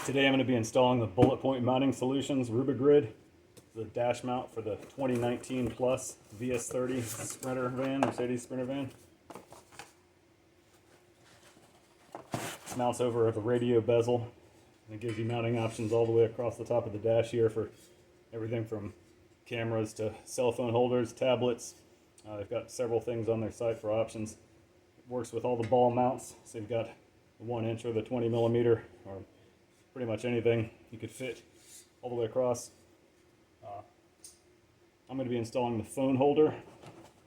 Today I'm going to be installing the Bulletpoint mounting solutions Rubigrid, the dash mount for the 2019 Plus VS30 Sprinter van, Mercedes Sprinter van. This mounts over the radio bezel and it gives you mounting options all the way across the top of the dash here for everything from cameras to cell phone holders, tablets. They've got several things on their site for options. It works with all the ball mounts, so you've got the 1" or the 20mm or pretty much anything you could fit all the way across. I'm going to be installing the phone holder.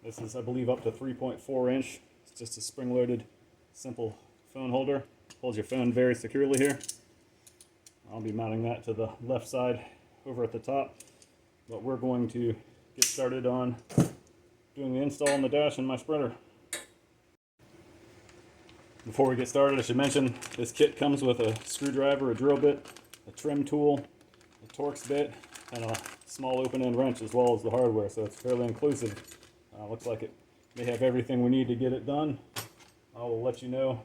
This is, I believe, up to 3.4 inch. It's just a spring-loaded, simple phone holder. Holds your phone very securely here. I'll be mounting that to the left side over at the top. But we're going to get started on doing the install on the dash in my Sprinter. Before we get started, I should mention this kit comes with a screwdriver, a drill bit, a trim tool, a Torx bit, and a small open-end wrench as well as the hardware, so it's fairly inclusive. Looks like it may have everything we need to get it done. I will let you know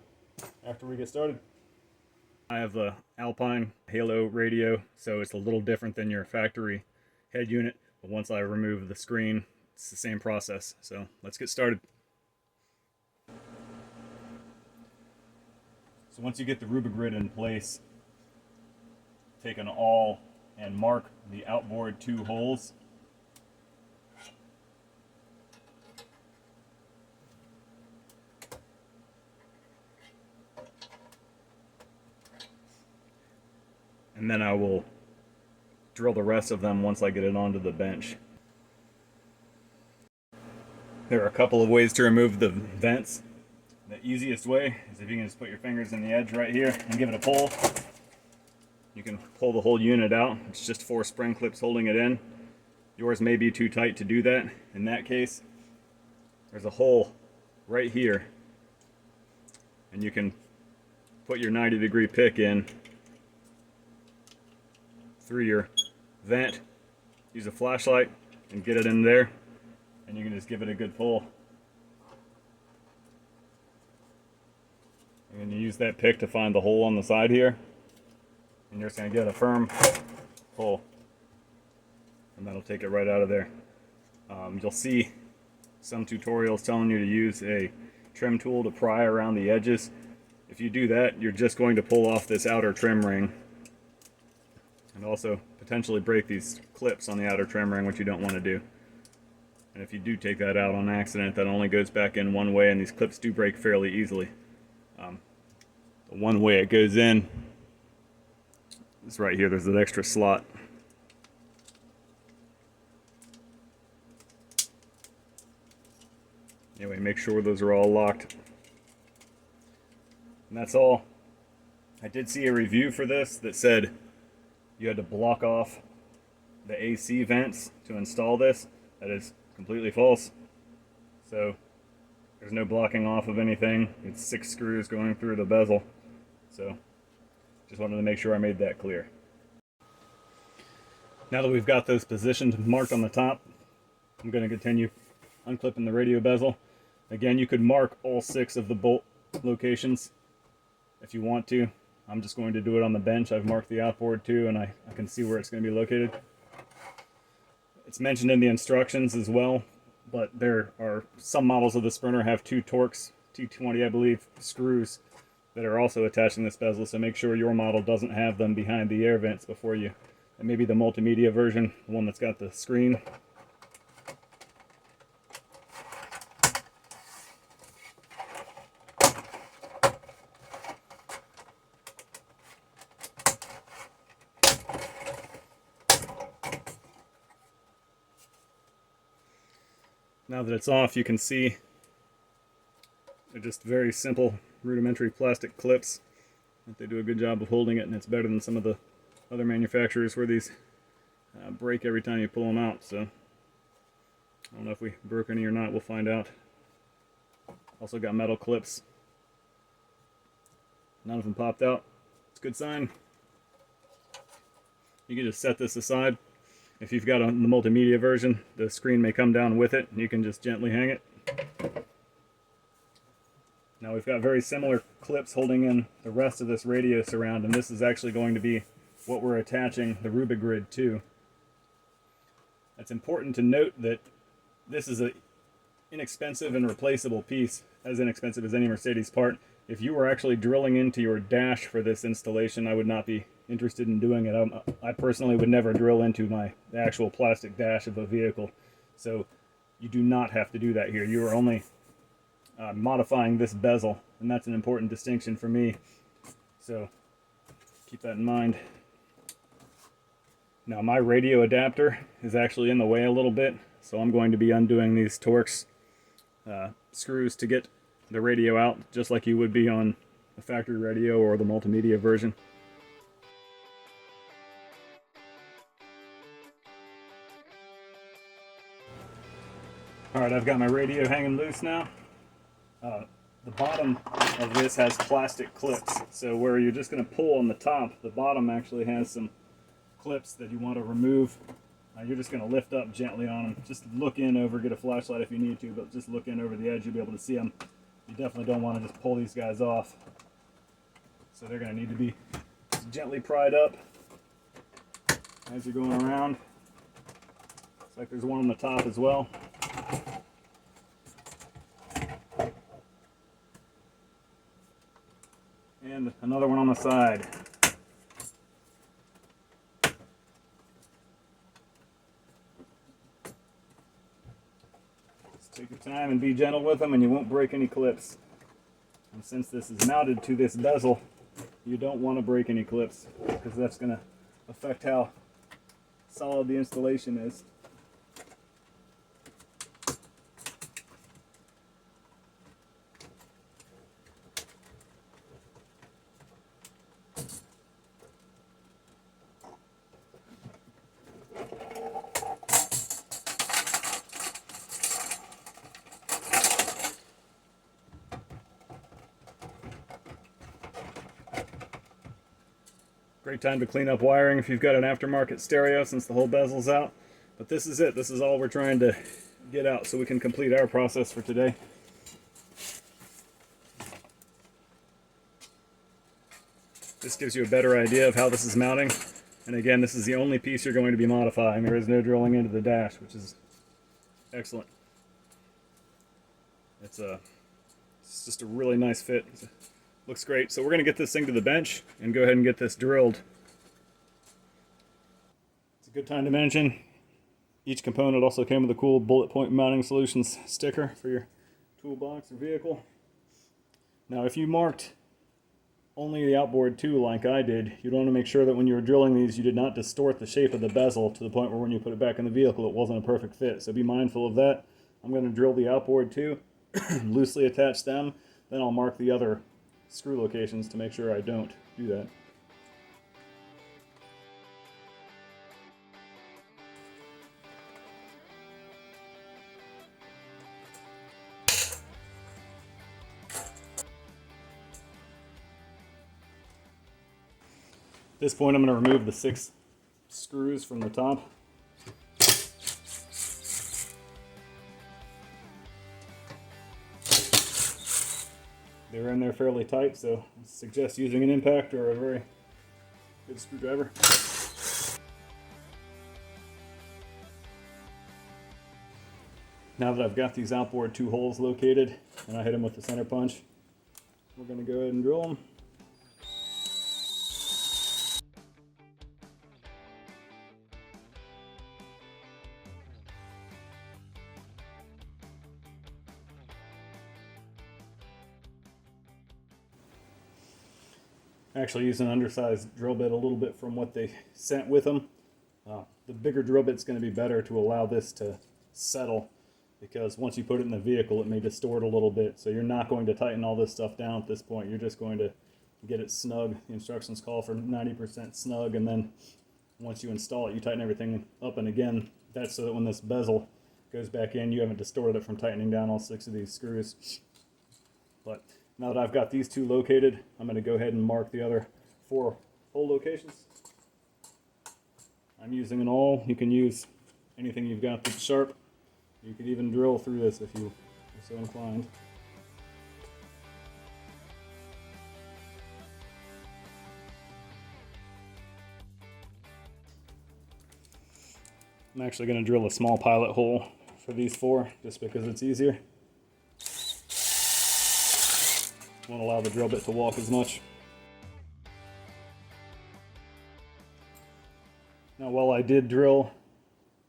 after we get started. I have the Alpine Halo radio, so it's a little different than your factory head unit, but once I remove the screen, it's the same process. So let's get started. So once you get the Rubigrid in place, take an awl and mark the outboard 2 holes. And then I will drill the rest of them once I get it onto the bench. There are a couple of ways to remove the vents. The easiest way is if you can just put your fingers in the edge right here and give it a pull. You can pull the whole unit out. It's just 4 spring clips holding it in. Yours may be too tight to do that. In that case, there's a hole right here, and you can put your 90-degree pick in through your vent, use a flashlight and get it in there, and you can just give it a good pull. And you use that pick to find the hole on the side here, and you're just going to get a firm pull, and that'll take it right out of there. You'll see some tutorials telling you to use a trim tool to pry around the edges. If you do that, you're just going to pull off this outer trim ring and also potentially break these clips on the outer trim ring, which you don't want to do. And if you do take that out on accident, that only goes back in one way, and these clips do break fairly easily. The one way it goes in is right here. There's an extra slot. Anyway, make sure those are all locked. And that's all. I did see a review for this that said you had to block off the AC vents to install this. That is completely false. So there's no blocking off of anything. It's 6 screws going through the bezel. So just wanted to make sure I made that clear. Now that we've got those positioned marked on the top, I'm going to continue unclipping the radio bezel. Again, you could mark all 6 of the bolt locations if you want to. I'm just going to do it on the bench. I've marked the outboard too, and I can see where it's going to be located. It's mentioned in the instructions as well, but there are some models of the Sprinter have 2 Torx T20, I believe, screws that are also attaching this bezel, so make sure your model doesn't have them behind the air vents before you. And maybe the multimedia version, the one that's got the screen. Now that it's off, you can see they're just very simple, rudimentary plastic clips. They do a good job of holding it, and it's better than some of the other manufacturers where these break every time you pull them out. So I don't know if we broke any or not. We'll find out. Also got metal clips. None of them popped out. It's a good sign. You can just set this aside. If you've got the multimedia version, the screen may come down with it, and you can just gently hang it. Now we've got very similar clips holding in the rest of this radio surround, and this is actually going to be what we're attaching the Rubigrid to. It's important to note that this is an inexpensive and replaceable piece, as inexpensive as any Mercedes part. If you were actually drilling into your dash for this installation, I would not be interested in doing it. I personally would never drill into the actual plastic dash of a vehicle. So you do not have to do that here. You are only modifying this bezel, and that's an important distinction for me. So keep that in mind. Now my radio adapter is actually in the way a little bit, so I'm going to be undoing these Torx screws to get the radio out, just like you would be on the factory radio or the multimedia version. Alright, I've got my radio hanging loose now. The bottom of this has plastic clips, so where you're just going to pull on the top, the bottom actually has some clips that you want to remove. You're just going to lift up gently on them. Just look in over, get a flashlight if you need to, but just look in over the edge, you'll be able to see them. You definitely don't want to just pull these guys off. So they're going to need to be gently pried up as you're going around. Looks like there's one on the top as well. And another one on the side. Just take your time and be gentle with them, and you won't break any clips. And since this is mounted to this bezel, you don't want to break any clips, because that's going to affect how solid the installation is. Great time to clean up wiring if you've got an aftermarket stereo, since the whole bezel's out. But this is it. This is all we're trying to get out so we can complete our process for today. This gives you a better idea of how this is mounting. And again, this is the only piece you're going to be modifying. There is no drilling into the dash, which is excellent. It's just a really nice fit. Looks great. So we're going to get this thing to the bench and go ahead and get this drilled. It's a good time to mention, each component also came with a cool Bulletpoint Mounting Solutions sticker for your toolbox or vehicle. Now if you marked only the outboard too like I did, you'd want to make sure that when you were drilling these you did not distort the shape of the bezel to the point where when you put it back in the vehicle it wasn't a perfect fit. So be mindful of that. I'm going to drill the outboard too, loosely attach them, then I'll mark the other screw locations to make sure I don't do that. At this point I'm going to remove the 6 screws from the top. They're in there fairly tight, so I suggest using an impact or a very good screwdriver. Now that I've got these outboard 2 holes located and I hit them with the center punch, we're going to go ahead and drill them. Actually use an undersized drill bit, a little bit from what they sent with them. The bigger drill bit's going to be better to allow this to settle, because once you put it in the vehicle it may distort a little bit. So you're not going to tighten all this stuff down at this point. You're just going to get it snug. The instructions call for 90% snug, and then once you install it you tighten everything up. And again, that's so that when this bezel goes back in you haven't distorted it from tightening down all 6 of these screws. But now that I've got these 2 located, I'm going to go ahead and mark the other 4 hole locations. I'm using an awl. You can use anything you've got that's sharp. You could even drill through this if you are so inclined. I'm actually going to drill a small pilot hole for these 4 just because it's easier. Won't allow the drill bit to walk as much. Now, while I did drill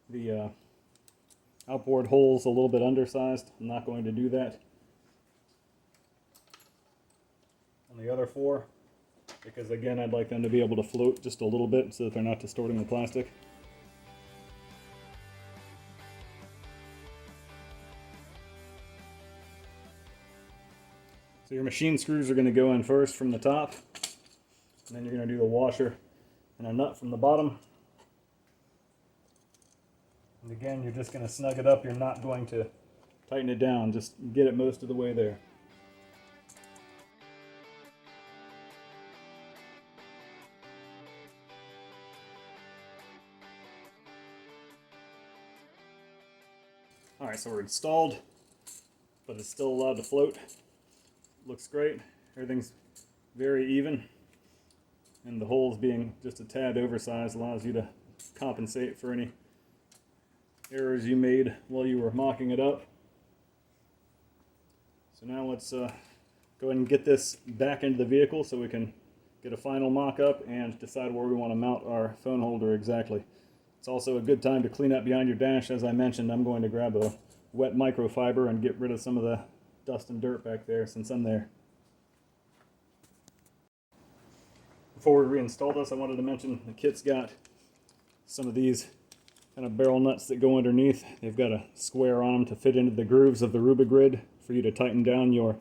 the outboard holes a little bit undersized, I'm not going to do that on the other 4 because, again, I'd like them to be able to float just a little bit so that they're not distorting the plastic. So your machine screws are going to go in first from the top, and then you're going to do the washer and a nut from the bottom. And again, you're just going to snug it up. You're not going to tighten it down. Just get it most of the way there. Alright, so we're installed, but it's still allowed to float. Looks great. Everything's very even. And the holes being just a tad oversized allows you to compensate for any errors you made while you were mocking it up. So now let's go ahead and get this back into the vehicle so we can get a final mock-up and decide where we want to mount our phone holder exactly. It's also a good time to clean up behind your dash. As I mentioned, I'm going to grab a wet microfiber and get rid of some of the dust and dirt back there since I'm there. Before we reinstall this, I wanted to mention the kit's got some of these kind of barrel nuts that go underneath. They've got a square on them to fit into the grooves of the Rubigrid for you to tighten down your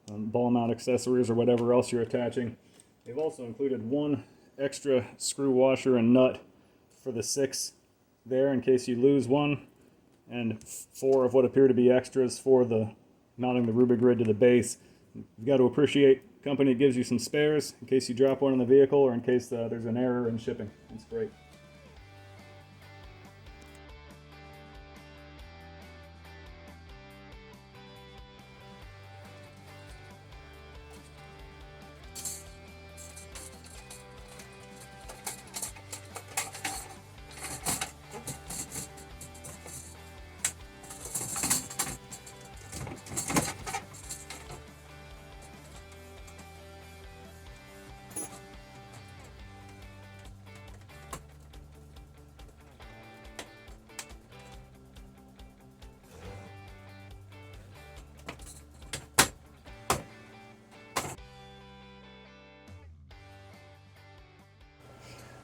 ball mount accessories or whatever else you're attaching. They've also included 1 extra screw washer and nut for the 6 there in case you lose one, and 4 of what appear to be extras for the mounting the Rubigrid to the base. You've got to appreciate a company that gives you some spares in case you drop one in the vehicle or in case there's an error in shipping. It's great.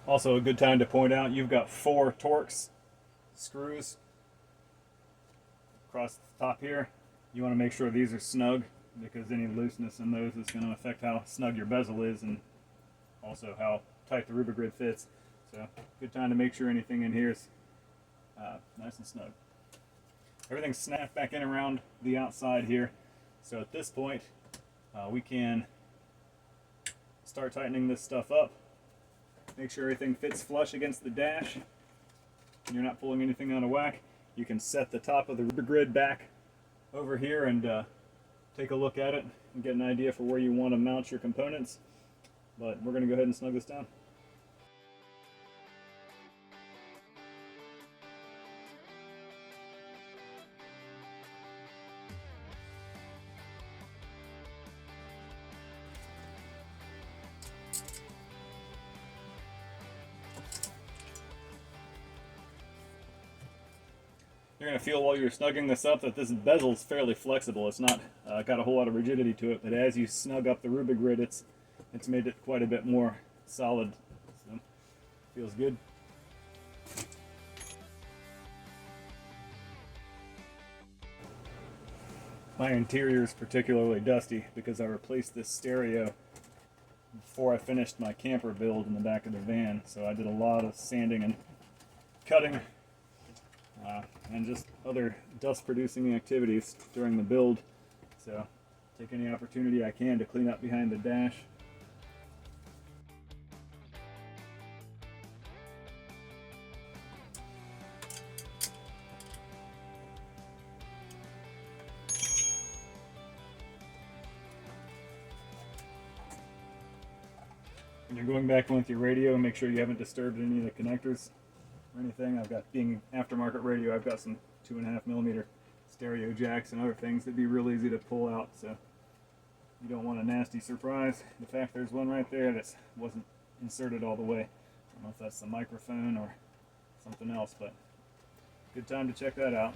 Also a good time to point out you've got 4 Torx screws across the top here. You want to make sure these are snug because any looseness in those is going to affect how snug your bezel is and also how tight the Rubigrid fits. So good time to make sure anything in here is nice and snug. Everything's snapped back in around the outside here. So at this point we can start tightening this stuff up. Make sure everything fits flush against the dash and you're not pulling anything out of whack. You can set the top of the Rubigrid back over here and take a look at it and get an idea for where you want to mount your components. But we're going to go ahead and snug this down. You're going to feel while you're snugging this up that this bezel is fairly flexible. It's not got a whole lot of rigidity to it, but as you snug up the Rubigrid, it's made it quite a bit more solid. So, feels good. My interior is particularly dusty because I replaced this stereo before I finished my camper build in the back of the van. So I did a lot of sanding and cutting and just other dust producing activities during the build. So take any opportunity I can to clean up behind the dash. When you're going back in with your radio, make sure you haven't disturbed any of the connectors or anything. I've got, being aftermarket radio, I've got some 2.5mm stereo jacks and other things that'd be real easy to pull out, so you don't want a nasty surprise. In fact, there's one right there that wasn't inserted all the way. I don't know if that's the microphone or something else, but good time to check that out.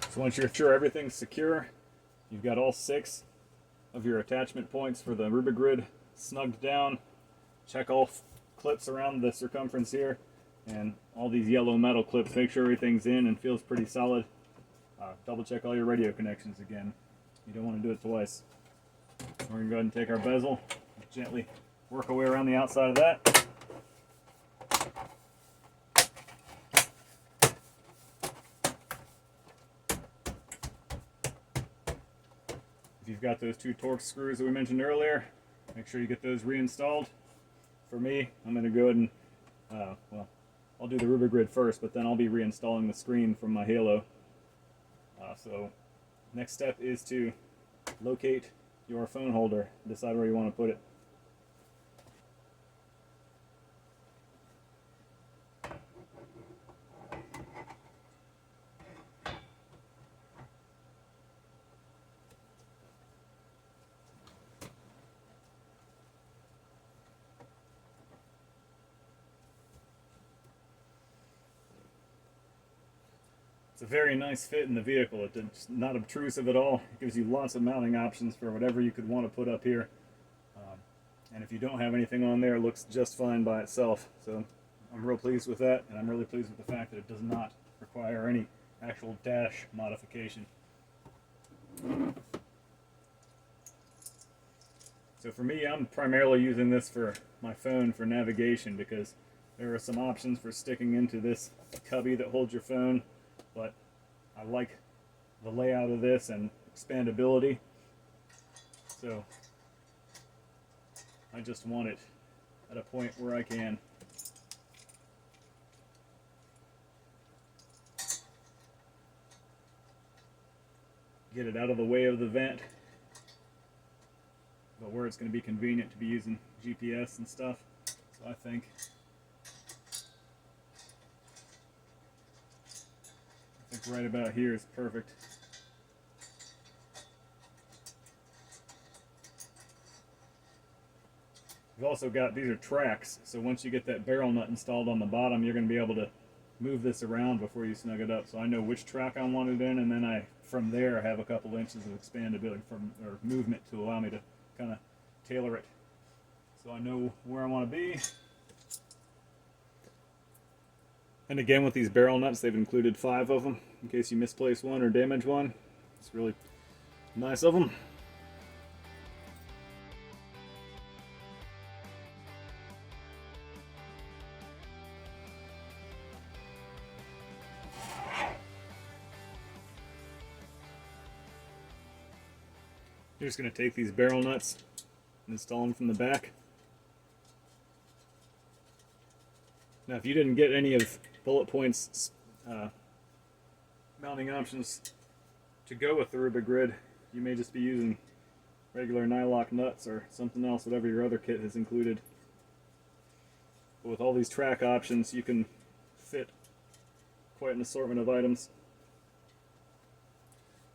So once you're sure everything's secure, you've got all 6 of your attachment points for the Rubigrid snugged down. Check all clips around the circumference here, and all these yellow metal clips. Make sure everything's in and feels pretty solid. Double check all your radio connections again. You don't want to do it twice. We're going to go ahead and take our bezel, gently work our way around the outside of that. If you've got those 2 Torx screws that we mentioned earlier, make sure you get those reinstalled. For me, I'm going to go ahead and, well, I'll do the Rubigrid first, but then I'll be reinstalling the screen from my Halo. So next step is to locate your phone holder, decide where you want to put it. It's a very nice fit in the vehicle. It's not obtrusive at all. It gives you lots of mounting options for whatever you could want to put up here. And if you don't have anything on there, it looks just fine by itself. So I'm real pleased with that, and I'm really pleased with the fact that it does not require any actual dash modification. So for me, I'm primarily using this for my phone for navigation, because there are some options for sticking into this cubby that holds your phone, but I like the layout of this and expandability, so I just want it at a point where I can get it out of the way of the vent, but where it's going to be convenient to be using GPS and stuff. So I think right about here is perfect. We've also got, these are tracks, so once you get that barrel nut installed on the bottom, you're going to be able to move this around before you snug it up. So I know which track I want it in, and then I, from there, have a couple inches of expandability or movement to allow me to kind of tailor it. So I know where I want to be. And again, with these barrel nuts, they've included 5 of them in case you misplace one or damage one. It's really nice of them. You're just going to take these barrel nuts and install them from the back. Now, if you didn't get any of Bulletpoint's mounting options to go with the Rubigrid, you may just be using regular nylock nuts or something else, whatever your other kit has included. But with all these track options, you can fit quite an assortment of items.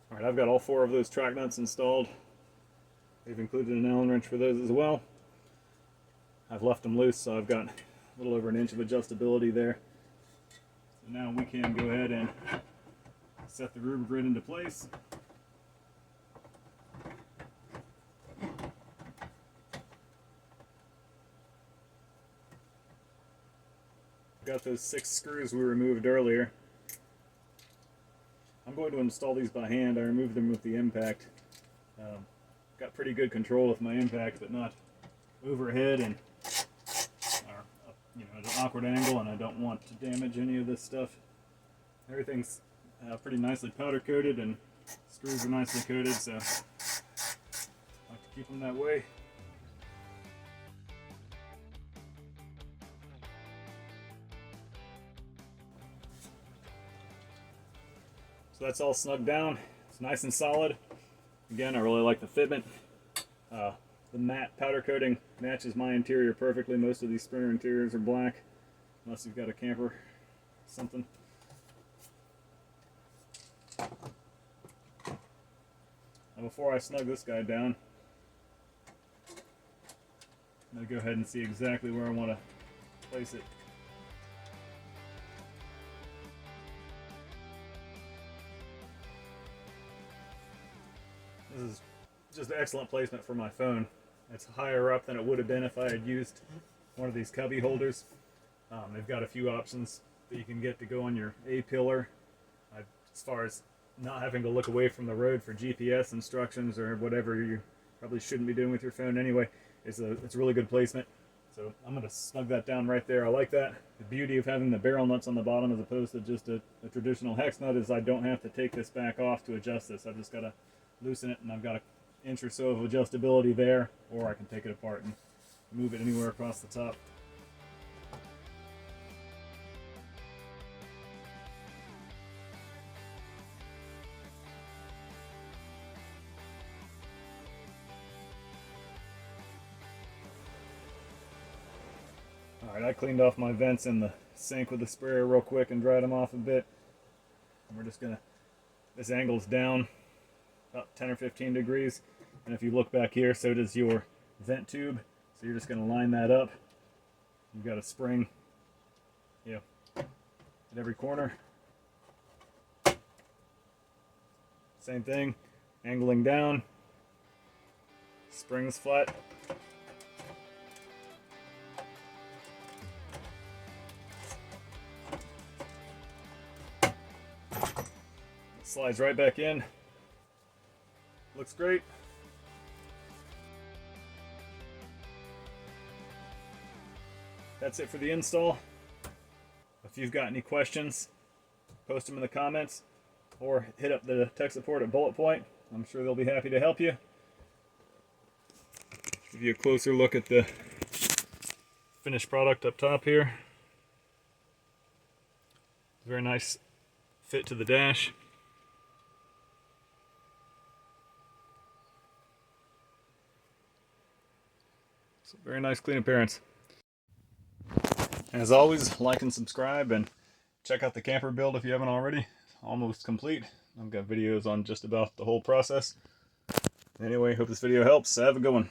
Alright, I've got all 4 of those track nuts installed. They've included an Allen wrench for those as well. I've left them loose, so I've got a little over 1 inch of adjustability there. So now we can go ahead and set the Rubigrid into place. Got those 6 screws we removed earlier. I'm going to install these by hand. I removed them with the impact. Got pretty good control with my impact, but not overhead and at an awkward angle, and I don't want to damage any of this stuff. Everything's pretty nicely powder coated, and screws are nicely coated, so I like to keep them that way. So that's all snugged down. It's nice and solid. Again, I really like the fitment. The matte powder coating matches my interior perfectly. Most of these Sprinter interiors are black, unless you've got a camper or something. Now before I snug this guy down, I'm going to go ahead and see exactly where I want to place it. This is just excellent placement for my phone. It's higher up than it would have been if I had used one of these cubby holders. They've got a few options that you can get to go on your A-pillar, as far as not having to look away from the road for GPS instructions or whatever you probably shouldn't be doing with your phone anyway. It's a really good placement. So I'm going to snug that down right there. I like that. The beauty of having the barrel nuts on the bottom as opposed to just a traditional hex nut is I don't have to take this back off to adjust this. I've just got to loosen it, and I've got an inch or so of adjustability there, or I can take it apart and move it anywhere across the top. Alright, I cleaned off my vents in the sink with the sprayer real quick and dried them off a bit. And we're just gonna, this angle's down about 10 or 15 degrees, and if you look back here, so does your vent tube. So you're just going to line that up. You've got a spring, at every corner. Same thing, angling down, springs flat. Slides right back in. Looks great. That's it for the install. If you've got any questions, post them in the comments or hit up the tech support at Bulletpoint. I'm sure they'll be happy to help you. Give you a closer look at the finished product up top here. Very nice fit to the dash. So very nice clean appearance. As always, like and subscribe, and check out the camper build if you haven't already. Almost complete. I've got videos on just about the whole process. Anyway, hope this video helps. Have a good one.